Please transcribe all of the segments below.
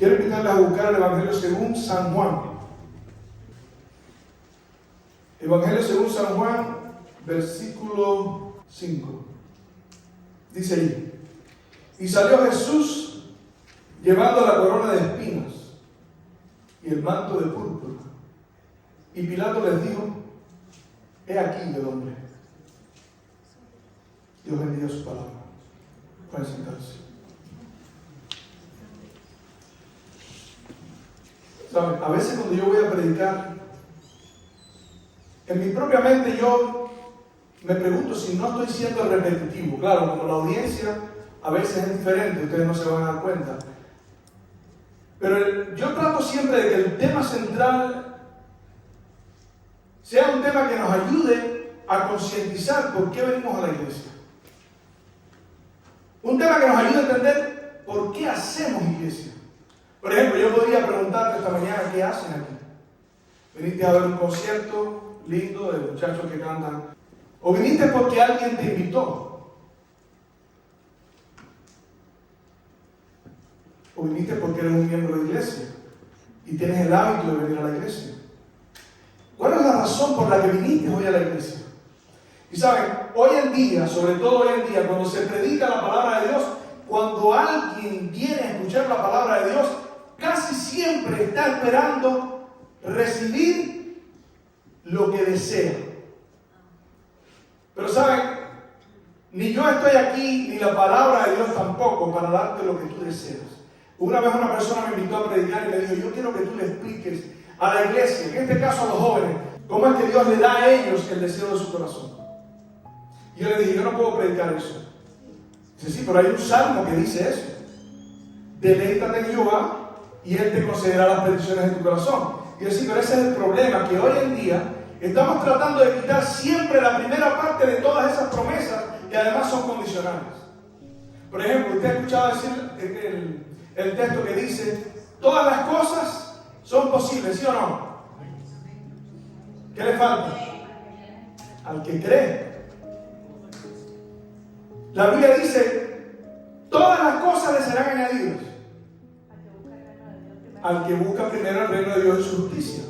Quiero invitarles a buscar el Evangelio según San Juan. Evangelio según San Juan, versículo 5. Dice ahí: y salió Jesús llevando la corona de espinas y el manto de púrpura. Y Pilato les dijo: he aquí el hombre. Dios bendiga su palabra. Pueden sentarse. ¿Saben? A veces cuando yo voy a predicar, en mi propia mente yo me pregunto si no estoy siendo repetitivo. Claro, como la audiencia a veces es diferente, ustedes no se van a dar cuenta. Pero yo trato siempre de que el tema central sea un tema que nos ayude a concientizar por qué venimos a la iglesia. Un tema que nos ayude a entender por qué hacemos iglesia. Por ejemplo, yo podría preguntarte esta mañana: ¿qué hacen aquí? ¿Viniste a ver un concierto lindo de muchachos que cantan? ¿O viniste porque alguien te invitó? ¿O viniste porque eres un miembro de iglesia y tienes el hábito de venir a la iglesia? ¿Cuál es la razón por la que viniste hoy a la iglesia? Y saben, hoy en día, sobre todo hoy en día, cuando se predica la palabra de Dios, cuando alguien viene a escuchar la palabra de Dios, casi siempre está esperando recibir lo que desea. Pero saben, ni yo estoy aquí, ni la palabra de Dios tampoco, para darte lo que tú deseas. Una vez una persona me invitó a predicar y me dijo: yo quiero que tú le expliques a la iglesia, en este caso a los jóvenes, cómo es que Dios le da a ellos el deseo de su corazón. Y yo le dije: yo no puedo predicar eso. Dice: sí, pero hay un salmo que dice eso. Deleítate en Jehová y Él te concederá las peticiones de tu corazón. Y yo decía: pero ese es el problema, que hoy en día estamos tratando de quitar siempre la primera parte de todas esas promesas, que además son condicionales. Por ejemplo, usted ha escuchado decir el texto que dice: todas las cosas son posibles, ¿sí o no? ¿Qué le falta? Al que cree. La Biblia dice: todas las cosas le serán añadidas al que busca primero el reino de Dios y su justicia.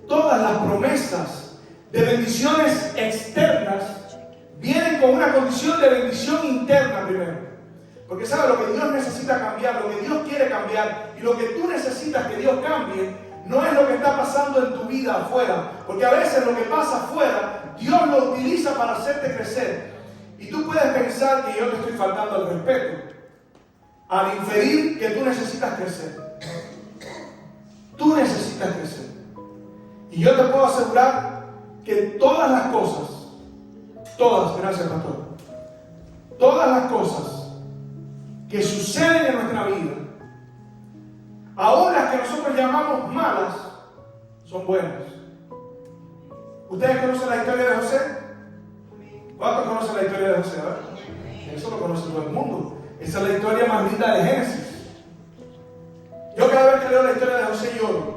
Todas las promesas de bendiciones externas vienen con una condición de bendición interna primero. Porque sabe, lo que Dios necesita cambiar, lo que Dios quiere cambiar, y lo que tú necesitas que Dios cambie, no es lo que está pasando en tu vida afuera. Porque a veces lo que pasa afuera, Dios lo utiliza para hacerte crecer. Y tú puedes pensar que yo te estoy faltando al respeto al inferir que tú necesitas crecer. Tú necesitas crecer. Y yo te puedo asegurar que todas las cosas, todas, gracias pastor, todas las cosas que suceden en nuestra vida, aún las que nosotros llamamos malas, son buenas. ¿Ustedes conocen la historia de José? ¿Cuántos conocen la historia de José? Eso lo conoce todo el mundo. Esa es la historia más linda de Génesis. Yo cada vez que leo la historia de José lloro.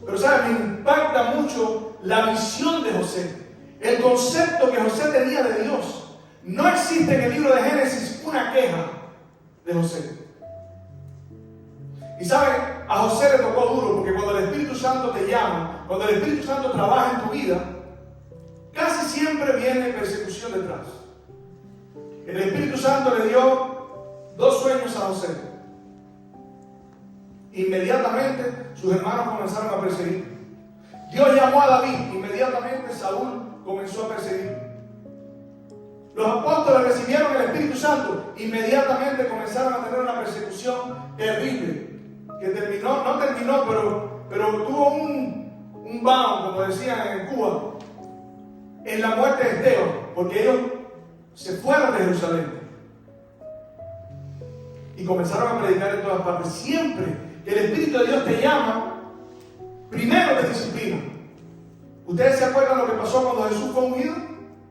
Pero ¿sabes? Me impacta mucho la visión de José. El concepto que José tenía de Dios. No existe en el libro de Génesis una queja de José. Y ¿saben? A José le tocó duro, porque cuando el Espíritu Santo te llama, cuando el Espíritu Santo trabaja en tu vida, casi siempre viene persecución detrás. El Espíritu Santo le dio 2 sueños a José. Inmediatamente sus hermanos comenzaron a perseguir. Dios llamó a David, inmediatamente Saúl comenzó a perseguir. Los apóstoles recibieron el Espíritu Santo, inmediatamente comenzaron a tener una persecución terrible, que no terminó, pero tuvo un bound, como decían en Cuba, en la muerte de Esteban, porque ellos se fueron de Jerusalén y comenzaron a predicar en todas partes. Siempre que el Espíritu de Dios te llama, primero te disciplina. ¿Ustedes se acuerdan lo que pasó cuando Jesús fue ungido?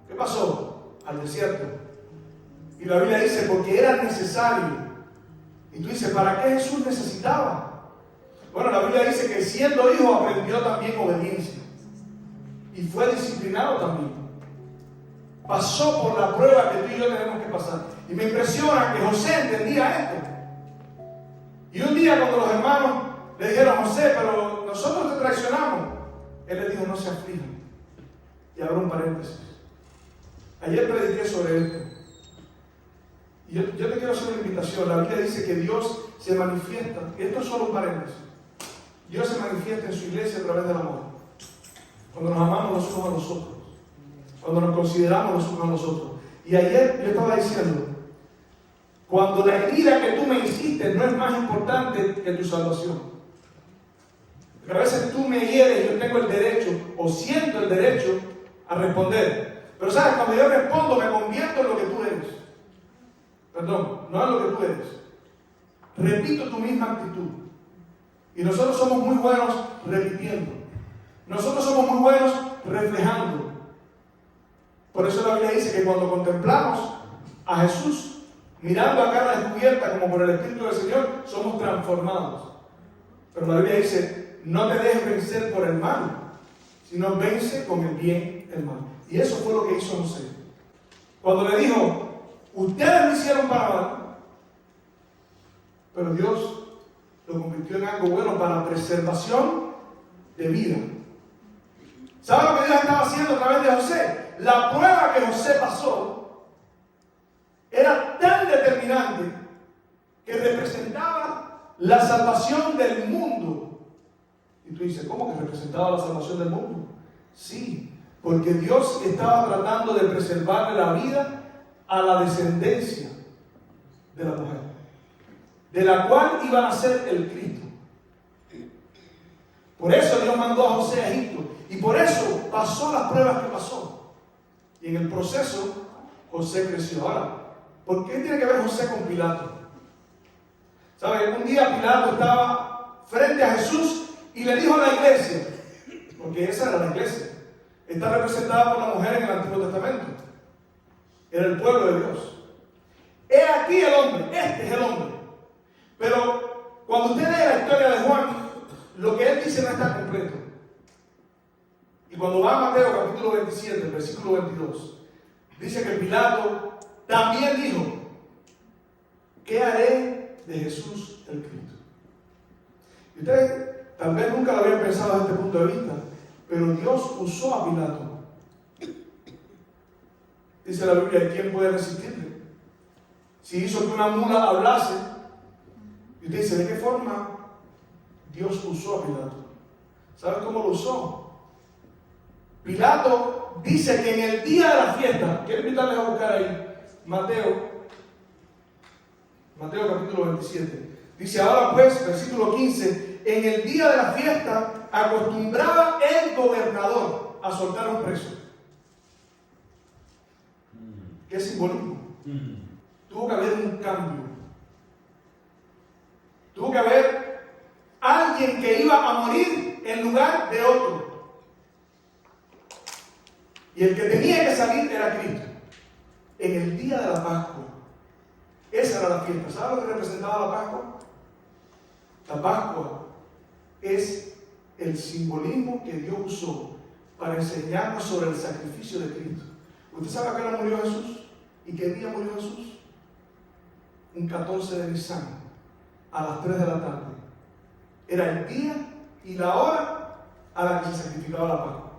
¿Qué pasó? Al desierto. Y la Biblia dice: porque era necesario. Y tú dices: ¿para qué Jesús necesitaba? Bueno, la Biblia dice que siendo hijo aprendió también obediencia. Y fue disciplinado también. Pasó por la prueba que tú y yo tenemos que pasar. Y me impresiona que José entendía esto. Y un día cuando los hermanos le dijeron, José, pero nosotros te traicionamos, él les dijo, no se aflijan. Y abro un paréntesis. Ayer prediqué sobre esto. Y yo te quiero hacer una invitación. La Biblia dice que Dios se manifiesta, y esto es solo un paréntesis, Dios se manifiesta en su iglesia a través del amor. Cuando nos amamos los unos a los otros, cuando nos consideramos los unos a los otros. Y ayer yo estaba diciendo, cuando la herida que tú me hiciste no es más importante que tu salvación. Porque a veces tú me hieres y yo tengo el derecho, o siento el derecho, a responder. Pero sabes, cuando yo respondo me convierto en lo que tú eres. Perdón, no en lo que tú eres. Repito tu misma actitud. Y nosotros somos muy buenos repitiendo. Nosotros somos muy buenos reflejando. Por eso la Biblia dice que cuando contemplamos a Jesús, mirando a cara descubierta como por el Espíritu del Señor, somos transformados. Pero la Biblia dice, no te dejes vencer por el mal, sino vence con el bien el mal. Y eso fue lo que hizo José. Cuando le dijo, ustedes me hicieron para mal, pero Dios lo convirtió en algo bueno para preservación de vida. ¿Sabe lo que Dios estaba haciendo a través de José? La prueba que José pasó era tan determinante que representaba la salvación del mundo. Y tú dices, ¿cómo que representaba la salvación del mundo? Sí, porque Dios estaba tratando de preservarle la vida a la descendencia de la mujer, de la cual iba a nacer el Cristo. Por eso Dios mandó a José a Egipto. Y por eso pasó las pruebas que pasó. Y en el proceso, José creció. Ahora, ¿por qué tiene que ver José con Pilato? ¿Sabe? Un día Pilato estaba frente a Jesús y le dijo a la iglesia, porque esa era la iglesia, está representada por la mujer en el Antiguo Testamento. Era el pueblo de Dios. He aquí el hombre, este es el hombre. Pero cuando usted lee la historia de Juan, lo que él dice no está completo. Y cuando va a Mateo capítulo 27, versículo 22, dice que Pilato también dijo, ¿qué haré de Jesús el Cristo? Y ustedes tal vez nunca lo habían pensado desde este punto de vista, pero Dios usó a Pilato. Dice la Biblia, ¿quién puede resistirle? Si hizo que una mula hablase, y usted dice, ¿de qué forma Dios usó a Pilato? ¿Saben cómo lo usó? Pilato dice que en el día de la fiesta, quiero invitarles a buscar ahí, Mateo capítulo 27, dice, ahora pues, versículo 15, en el día de la fiesta acostumbraba el gobernador a soltar a un preso. ¿Qué simbolismo? Tuvo que haber un cambio. Tuvo que haber alguien que iba a morir en lugar de otro. Y el que tenía que salir era Cristo. En el día de la Pascua. Esa era la fiesta. ¿Sabe lo que representaba la Pascua? La Pascua es el simbolismo que Dios usó para enseñarnos sobre el sacrificio de Cristo. ¿Usted sabe a qué hora murió Jesús? ¿Y qué día murió Jesús? Un 14 de Nisan, a las 3 de la tarde. Era el día y la hora a la que se sacrificaba la Pascua.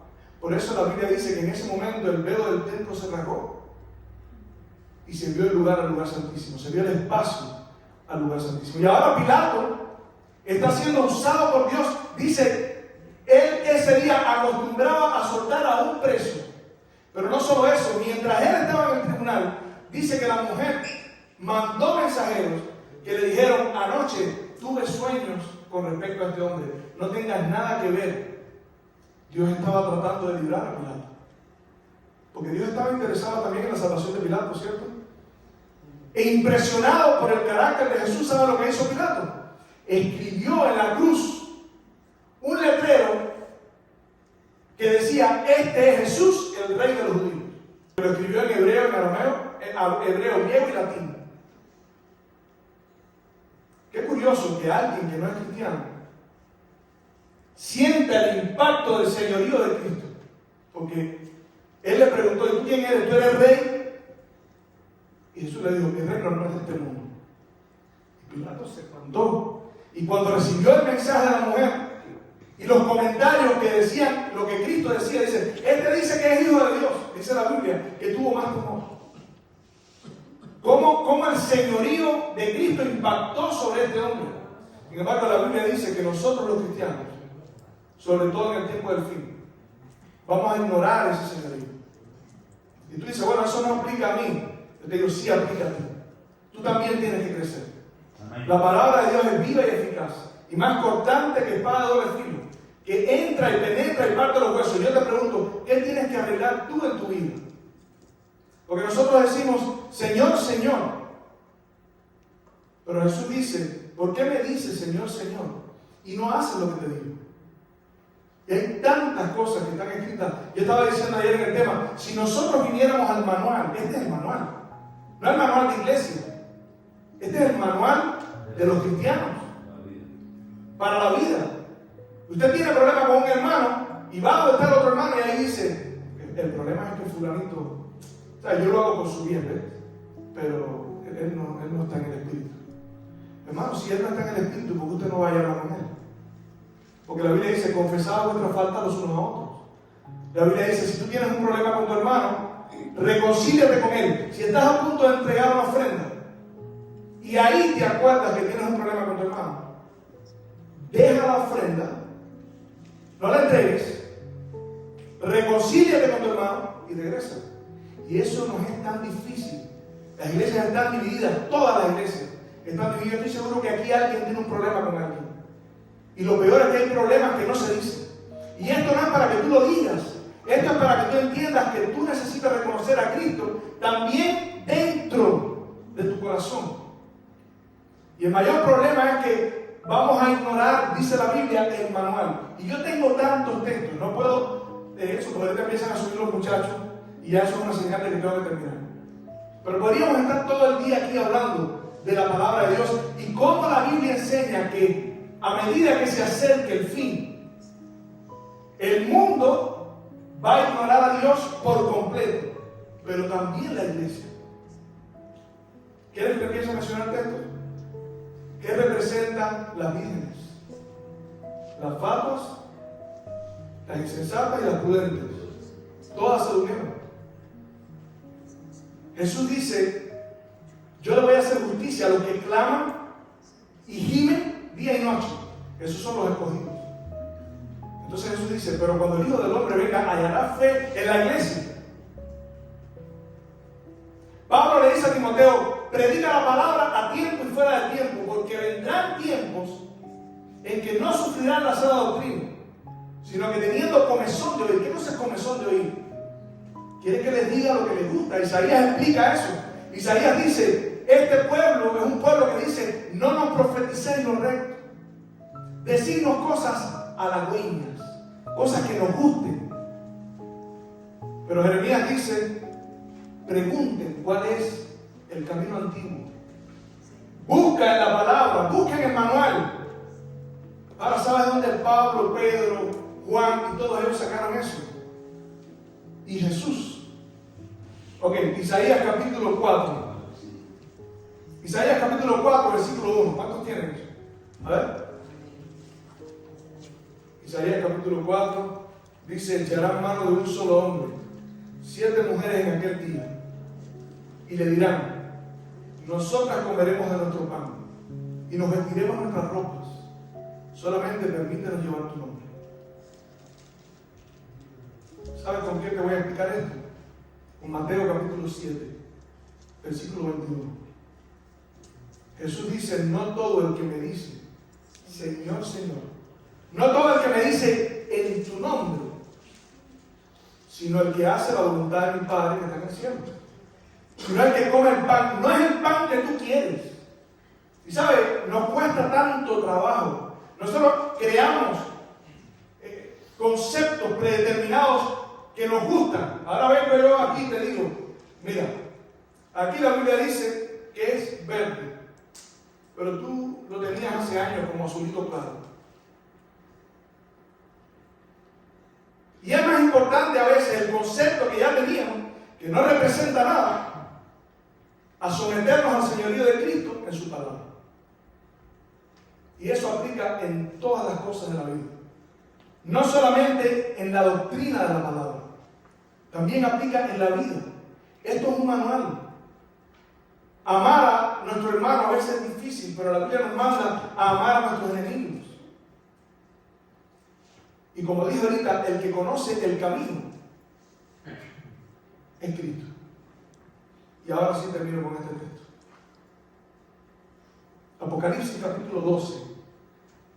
Por eso la Biblia dice que en ese momento el velo del templo se rasgó y se vio el lugar al lugar santísimo, se vio el espacio al lugar santísimo. Y ahora Pilato está siendo usado por Dios. Dice, él ese día acostumbraba a soltar a un preso. Pero no solo eso, mientras él estaba en el tribunal, dice que la mujer mandó mensajeros que le dijeron, anoche tuve sueños con respecto a este hombre, no tengas nada que ver. Dios estaba tratando de librar a Pilato. Porque Dios estaba interesado también en la salvación de Pilato, ¿cierto? E impresionado por el carácter de Jesús, ¿sabe lo que hizo Pilato? Escribió en la cruz un letrero que decía, este es Jesús, el Rey de los judíos. Lo escribió en hebreo, en arameo, hebreo, griego y latín. Qué curioso que alguien que no es cristiano siente el impacto del señorío de Cristo. Porque él le preguntó, ¿y tú quién eres? ¿Tú eres rey? Y Jesús le dijo, mi reino no es de este mundo. Y Pilato se espantó Y cuando recibió el mensaje de la mujer y los comentarios que decían lo que Cristo decía, dice, este dice que es hijo de Dios, dice la Biblia, que tuvo más temor. ¿Cómo el señorío de Cristo impactó sobre este hombre? Sin embargo, la Biblia dice que nosotros los cristianos, sobre todo en el tiempo del fin, vamos a ignorar ese señorío. Y tú dices, bueno, eso no aplica a mí. Yo te digo, sí aplica a ti. Tú también tienes que crecer. Amén. La palabra de Dios es viva y eficaz, y más cortante que espada de doble filo, que entra y penetra y parte los huesos. Yo te pregunto, ¿qué tienes que arreglar tú en tu vida? Porque nosotros decimos, Señor, Señor. Pero Jesús dice, ¿por qué me dices, Señor, Señor? Y no haces lo que te digo. Y hay tantas cosas que están escritas. Yo estaba diciendo ayer en el tema, si nosotros viniéramos al manual, este es el manual. No es el manual de iglesia. Este es el manual de los cristianos. Para la vida. Usted tiene problema con un hermano y va a donde está el otro hermano y ahí dice, el problema es que fulanito, o sea, yo lo hago por su bien, ¿ves? Pero él no está en el espíritu. Hermano, si él no está en el espíritu, ¿por qué usted no vaya a hablar con él? Porque la Biblia dice, confesad vuestras faltas los unos a otros. La Biblia dice, si tú tienes un problema con tu hermano, reconcíliate con él. Si estás a punto de entregar una ofrenda y ahí te acuerdas que tienes un problema con tu hermano, deja la ofrenda, no la entregues, reconcíliate con tu hermano y regresa. Y eso no es tan difícil. Las iglesias están divididas, todas las iglesias están divididas. Estoy seguro que aquí alguien tiene un problema con alguien. Y lo peor es que hay problemas que no se dicen. Y esto no es para que tú lo digas. Esto es para que tú entiendas que tú necesitas reconocer a Cristo también dentro de tu corazón. Y el mayor problema es que vamos a ignorar, dice la Biblia, el manual. Y yo tengo tantos textos, no puedo de eso, porque ahorita empiezan a subir los muchachos y ya eso es una señal de que tengo que terminar. Pero podríamos estar todo el día aquí hablando de la palabra de Dios y cómo la Biblia enseña que a medida que se acerque el fin, el mundo va a ignorar a Dios por completo, pero también la iglesia. ¿Quieres que empiece a mencionar textos? ¿Qué representan las vírgenes? Las fatuas, las insensatas y las prudentes. Todas se unieron. Jesús dice, yo le voy a hacer justicia a los que claman y gimen día y noche. Esos son los escogidos. Entonces Jesús dice, pero cuando el Hijo del Hombre venga, hallará fe en la iglesia. Pablo le dice a Timoteo, predica la palabra a tiempo y fuera de tiempo, porque vendrán tiempos en que no sufrirán la sana doctrina, sino que teniendo comezón de oír. ¿Qué cosa es comezón de oír? Quiere que les diga lo que les gusta. Isaías explica eso. Isaías dice, este pueblo es un pueblo que dice, no nos profeticéis lo recto, decirnos cosas halagüeñas, cosas que nos gusten. Pero Jeremías dice, pregunten cuál es el camino antiguo. Busca en la palabra, busca en el manual. Ahora sabes dónde Pablo, Pedro, Juan y todos ellos sacaron eso. Y Jesús. Ok, Isaías capítulo 4. Isaías capítulo 4, versículo 1. ¿Cuántos tienen eso? A ver. Isaías capítulo 4 dice, echarán mano de un solo hombre, 7 mujeres en aquel día, y le dirán, nosotras comeremos de nuestro pan y nos vestiremos nuestras ropas, solamente permítenos llevar tu nombre. ¿Sabes con qué te voy a explicar esto? Con Mateo capítulo 7, versículo 21. Jesús dice, no todo el que me dice, Señor, Señor, no todo el que me dice en tu nombre, sino el que hace la voluntad de mi Padre que está en el cielo. Sino el que come el pan. No es el pan que tú quieres. Y sabes, nos cuesta tanto trabajo. Nosotros creamos conceptos predeterminados que nos gustan. Ahora vengo yo aquí y te digo, mira, aquí la Biblia dice que es verde, pero tú lo tenías hace años como azulito claro. Y es más importante a veces el concepto que ya teníamos, que no representa nada, a someternos al señorío de Cristo en su palabra. Y eso aplica en todas las cosas de la vida. No solamente en la doctrina de la palabra, también aplica en la vida. Esto es un manual. Amar a nuestro hermano a veces es difícil, pero la Biblia nos manda a amar a nuestros enemigos. Y como dije ahorita, el que conoce el camino es Cristo. Y ahora sí termino con este texto. Apocalipsis capítulo 12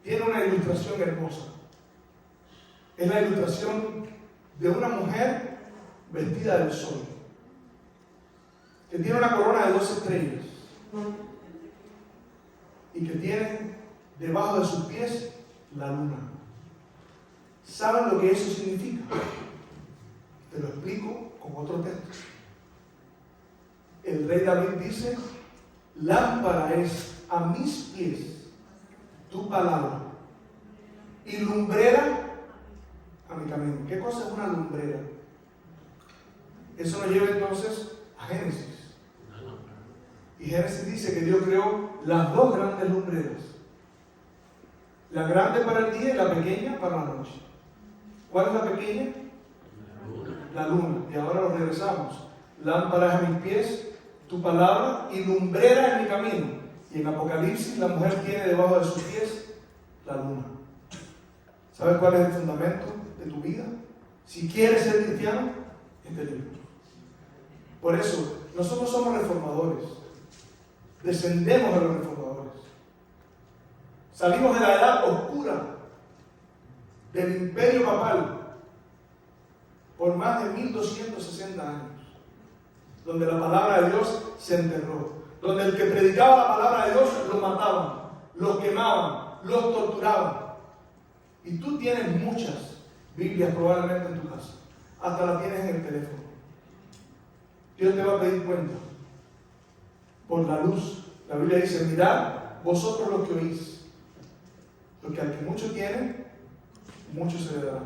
tiene una ilustración hermosa. Es la ilustración de una mujer vestida del sol, que tiene una corona de 12 estrellas y que tiene debajo de sus pies la luna. ¿Saben lo que eso significa? Te lo explico con otro texto. El rey David dice: lámpara es a mis pies tu palabra y lumbrera a mi camino. ¿Qué cosa es una lumbrera? Eso nos lleva entonces a Génesis. Y Génesis dice que Dios creó las dos grandes lumbreras. La grande para el día y la pequeña para la noche. ¿Cuál es la pequeña? La luna. Y ahora lo regresamos. Lámpara es a mis pies tu palabra y lumbrera en mi camino. Y en Apocalipsis la mujer tiene debajo de sus pies la luna. ¿Sabes cuál es el fundamento de tu vida? Si quieres ser cristiano, este libro. Por eso, nosotros somos reformadores. Descendemos de los reformadores. Salimos de la edad oscura del imperio papal por más de 1260 años, donde la palabra de Dios se enterró, donde el que predicaba la palabra de Dios lo mataban, los quemaban, los torturaban. Y tú tienes muchas Biblias probablemente en tu casa, hasta la tienes en el teléfono. Dios te va a pedir cuenta por la luz. La Biblia dice: mirad vosotros los que oís, porque al que mucho tiene, mucho se le dará.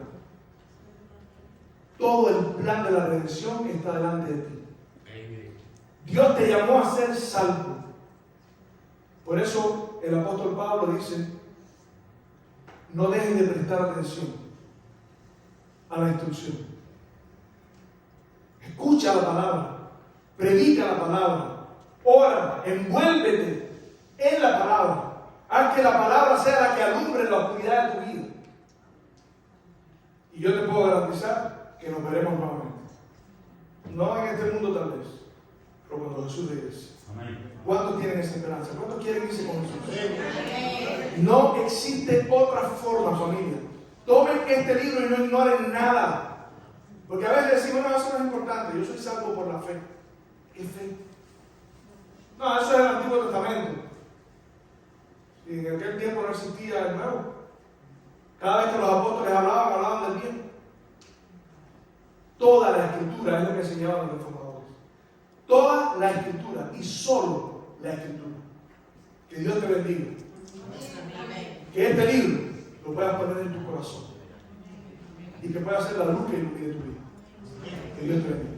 Todo el plan de la redención está delante de ti. Dios te llamó a ser salvo. Por eso el apóstol Pablo dice: no dejes de prestar atención a la instrucción. Escucha la palabra, predica la palabra, ora, envuélvete en la palabra. Haz que la palabra sea la que alumbre la oscuridad de tu vida. Y yo te puedo garantizar que nos veremos nuevamente. No en este mundo tal vez, pero cuando Jesús regrese. ¿Cuántos tienen esa esperanza? ¿Cuántos quieren irse con Jesús? No existe otra forma, familia. Tomen este libro y no ignoren nada. Porque a veces decimos: no, eso no es importante. Yo soy salvo por la fe. ¿Qué fe? No, eso es el Antiguo Testamento. Y en aquel tiempo no existía el Nuevo. Cada vez que los apóstoles hablaban del Viejo. Toda la Escritura es lo que enseñaban los reformadores. Toda la Escritura y solo la Escritura. Que Dios te bendiga. Que este libro lo puedas poner en tu corazón y que pueda ser la luz que ilumine tu vida. Que Dios te bendiga.